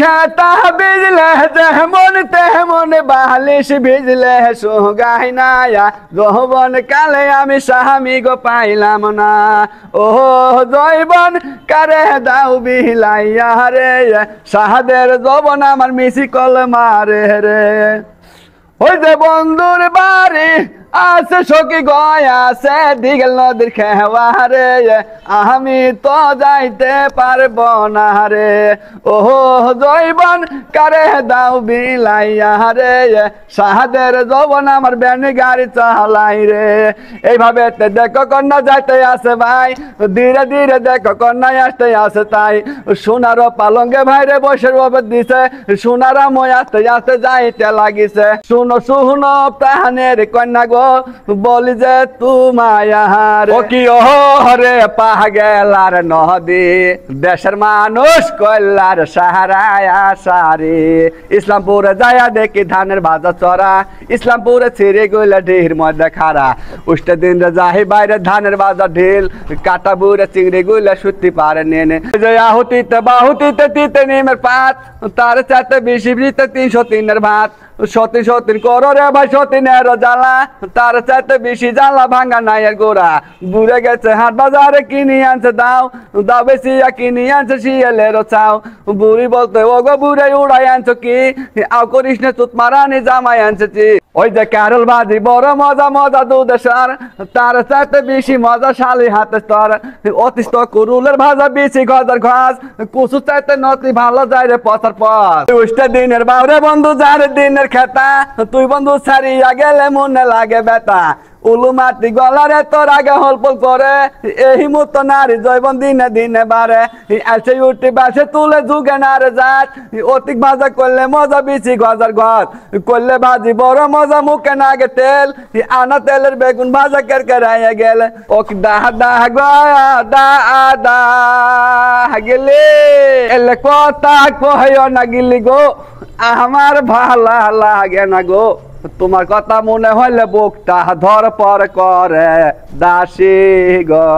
খেতা বিজলে যেমন তেমন বালিশ ভিজলে সুগাই নায়া যৌবন কালে আমি স্বামী গো পাইলাম না ও জৈবন কারে দাও বিলাইয়া রে সাহাদের যৌবন আমার মিশি কল মারে রে ওই যে বন্ধুর বাড়ি আছে সখী গয় আছে দিগেল নদীর খেওয়ারে আমি তো যাইতে পারব না রে ও জৈবন কারে দাও বিলাইয়া রে সাহাদের যৌবন আমার ব্যানি গাড়ি চালাই রে এইভাবে দেখো কন্যা যাইতে আসে ভাই ধীরে ধীরে দেখো কন্যা আসতে আসে তাই সোনার পালঙ্গে ভাইরে বসের বাবা দিছে সোনারা মই আসতে আসতে যাইতে লাগিছে শুনো শুনো প্রাণের কন্যা গো বলি যে তুমায়ার ও কি ওরে পাগেলার নদী দেশের মানুষ কল্যার সাহারায় সারি ইসলামপুরে যায়া দেখি ধানের ভাজা চড়া ইসলামপুরে ছিঁড়ে গইলে ঢির মধ্যে খারা উষ্টা দিন যাহি বাইরে ধানের ভাজা ঢিল কাটা বুড়ে চিংড়ি গুইলে সুতি পারে নেনে আহুতিতে বাহুতিতে তিতে নিমের পাত তার চারটে বেশি 303 ভাত সতীন করো রে ভাই সতীনের জ্বালা তার চাইতে বেশি জ্বালা ভাঙ্গা নাইয়ের গোড়া বুড়ে গেছে হাট বাজারে কিনি আনছে দাও দাও বেশি কিনি আনছে শিয়ালের চাও বুড়ি বলতে ও গো বুড়ে উড়াই আনছো কি আও করিস না চুত মারানি জামাই আনছে ওই যে ক্যারল বাজি বড় মজা মজা দুধের সার তার চাইতে বেশি মজা শালি হাতে স্তর অতিষ্ঠ কুরুলের ভাজা বেশি গজার ঘাস কুসু চাইতে নতি ভালো যায় রে পচার পথ উষ্টা দিনের বাউরে বন্ধু যার দিনের খেতা তুই বন্ধু ছাড়িয়া গেলে মনে লাগে বেতা উলু মাটি গলারে তোর আগে হলপল করে এই মতো নারী জৈবন দিনে দিনে বাড়ে আসে উঠি বাসে তুলে যুগে নারে যাক অতিক ভাজা করলে মজা বেশি গজার ঘর করলে ভাজি বড় মজা মুখে নাগে তেল আনা তেলের বেগুন ভাজা কেরকেরাইয়া গেলে ও দাহ দাহ দা গেলে এলে কথা কহিও না গিলি গো আমার ভালা লাগে না গো তোমার কথা মনে হইলে বুকটা ধর পর করে দাসী গো।